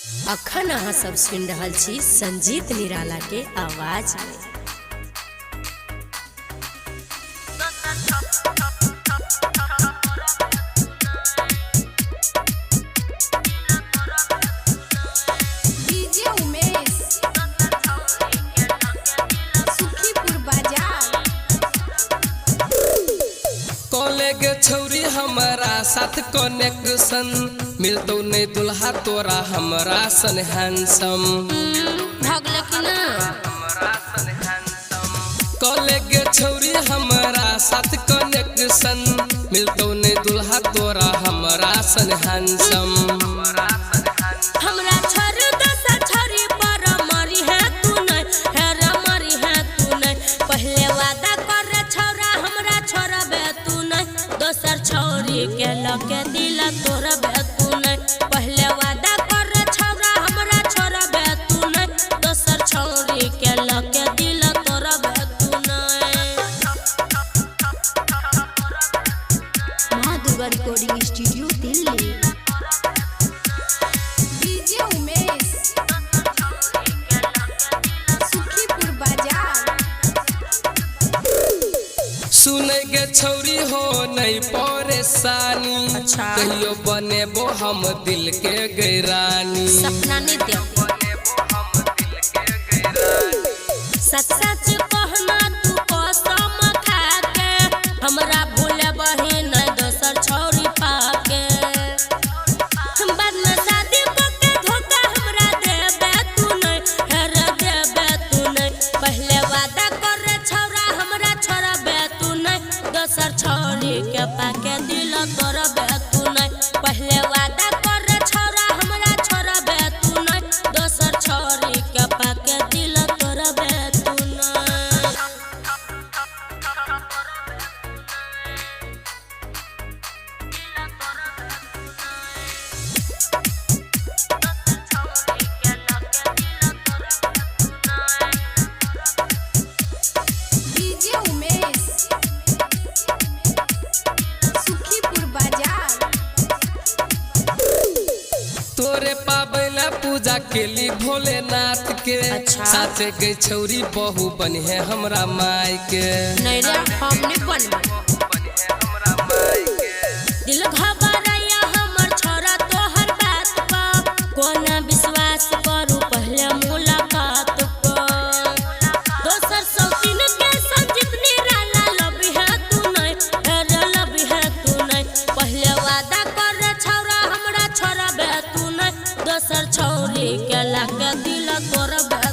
अखन अहाँ सब सुन रहल छी संजीत निराला के आवाज में। कॉलेज छौरी हमारा साथ कनेक्शन मिलतो नहीं दुल्हा तोरा हमरा सन हैंडसम भगले कि ना। कॉलेज छौरी हमारा साथ कनेक्शन मिलतो नहीं दुल्हा तोरा हमरा सन हैंडसम। हमरा छोड़ दस छोरी पर मरी है तू नहीं, हेरा मरी है तू नहीं। पहले वादा कर छौरा हमरा छोड़बे तू नहीं, दोसर छोरी के लके दिल तोड़बे तू नहीं। पहले वादा कर छौरा हमरा छोड़बे तू नहीं, दोसर छोरी के लके दिल तोड़बे तू नहीं। मां दुर्गा रिकॉर्डिंग स्टूडियो दिल्ली। सुने के छौरी हो नहीं परेशानी, कहियो बनेबो हम दिल के गैरानी। सपना नहीं दे सच सच कहना तू कसम खा के, हमरा भूले बही नहीं दोसर छोरी पाके। बाद में शादी के धोखा हमरा देबे तू नहीं, हेरा देबे तू नहीं। पहले वादा कर छौरा हमरा छोड़बे तू नहीं, दोसर छोरी के पाके दिल तोड़बे तू नहीं। पहले वादा कर छौरा हमरा छोड़बे तू नहीं, दोसर छोरी के पाके दिल तोड़बे तू नहीं। तोरे पाबैला पूजा केली भोलेनाथ के, साथे गई छौरी बहू बनी है हमरा माई के। नहीं रे हम नहीं बनबे, दिल घबराया हमर छोरा तोहर बात पर, कोना विश्वास करू पहले मुलाकात पर। दोसर सौतीन के संजीत निराला लबी है तू नहीं, हेरा लबी है तू नहीं। पहले वादा कर छौरा हमरा छोड़बे तू नहीं, दोसर छोरी के लाके दिल तोड़बे